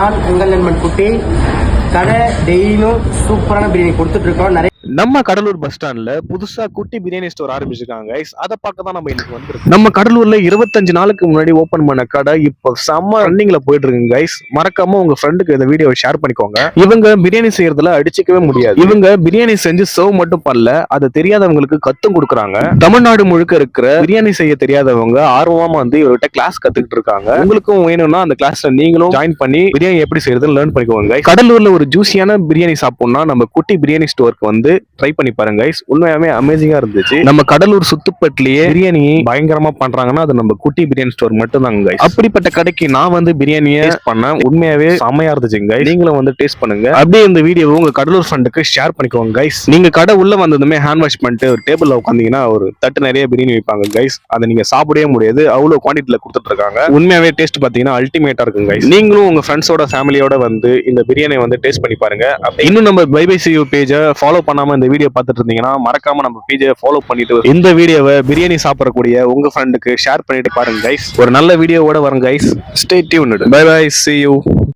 நான் உங்கள் நண்பன் குட்டி. கடை டெய்லியும் சூப்பரான பிரியாணி கொடுத்துட்டு இருக்கோம். நிறைய நம்ம கடலூர் பஸ் ஸ்டாண்ட்ல புதுசா குட்டி பிரியாணி ஸ்டோர் ஆரம்பிச்சிருக்காங்க கைஸ். அதை பார்க்க தான் நம்ம இன்னைக்கு வந்திருக்கோம். நம்ம கடலூர்ல 25 நாளுக்கு முன்னாடி ஓபன் பண்ண கடை இப்போ செம்ம ரன்னிங்ல போயிட்டு இருக்குங்க கைஸ். மறக்காம உங்க ஃப்ரெண்டுக்கு இந்த வீடியோவை ஷேர் பண்ணிக்கோங்க. இவங்க பிரியாணி செய்யறதுல அடிச்சுக்கவே முடியாது. இவங்க பிரியாணி செஞ்சு சர்வ் மட்டும் பண்ணல, அதை தெரியாதவங்களுக்கு கத்தும் கொடுக்குறாங்க. தமிழ்நாடு முழுக்க இருக்கிற பிரியாணி செய்ய தெரியாதவங்க ஆர்வமா வந்து இவர்கிட்ட கிளாஸ் கத்துக்கிட்டு இருக்காங்க. உங்களுக்கும் வேணும்னா அந்த கிளாஸ்ல நீங்களும் ஜாயின் பண்ணி பிரியாணி எப்படி செய்யறதுன்னு லேர்ன் பண்ணிக்கோங்க. கடலூர்ல ஒரு ஜூசியான பிரியாணி சாப்பிடணும்னா நம்ம குட்டி பிரியாணி ஸ்டோருக்கு வந்து ட்ரை பண்ணி பாருங்க கைஸ். உண்மையாவே அமேசிங்கா இருந்துச்சு. நம்ம கடலூர் சுத்துப்பட்டிலேயே பிரியாணி பயங்கரமா பண்றாங்கன்னா அது நம்ம குட்டி பிரியாணி ஸ்டோர் மட்டும் தாங்க கைஸ். அப்படிப்பட்ட கடைக்கு நான் வந்து பிரியாணியை டேஸ்ட் பண்ணேன். உண்மையாவே செமையா இருந்துச்சுங்க. நீங்களும் வந்து டேஸ்ட் பண்ணுங்க. அப்படியே இந்த வீடியோவை உங்க கடலூர் ஃப்ரெண்டுக்கு ஷேர் பண்ணிக்கோங்க கைஸ். நீங்க கடை உள்ள வந்ததுமே ஹேண்ட் வாஷ் பண்ணிட்டு ஒரு டேபிள்ல உட்காந்தீங்கன்னா ஒரு தட்டு நிறைய பிரியாணி வைப்பாங்க கைஸ். அதை நீங்க சாப்பிடவே முடியாது, அவ்வளவு குவான்டிட்டில கொடுத்துட்டு இருக்காங்க. உண்மையாவே டேஸ்ட் பாத்தீங்கன்னா அல்டிமேட்டா இருக்கும் கைஸ். நீங்களும் உங்க ஃப்ரெண்ட்ஸோட ஃபேமிலியோட வந்து இந்த பிரியாணி வந்து டேஸ்ட் பண்ணி பாருங்க. இன்னும் நம்ம பை பை சி யூ பேஜை ஃபாலோ பண்ணாம இந்த வீடியோ பார்த்துட்டு இருந்தீங்கன்னா மறக்காம நம்ம பேஜை ஃபாலோ பண்ணிட்டு இந்த வீடியோவை பிரியாணி சாப்பிடக்கூடிய உங்க ஃப்ரெண்டுக்கு ஷேர் பண்ணிட்டு பாருங்க கைஸ். ஒரு நல்ல வீடியோவோட வரும் guys. Stay tuned. Bye bye, see you.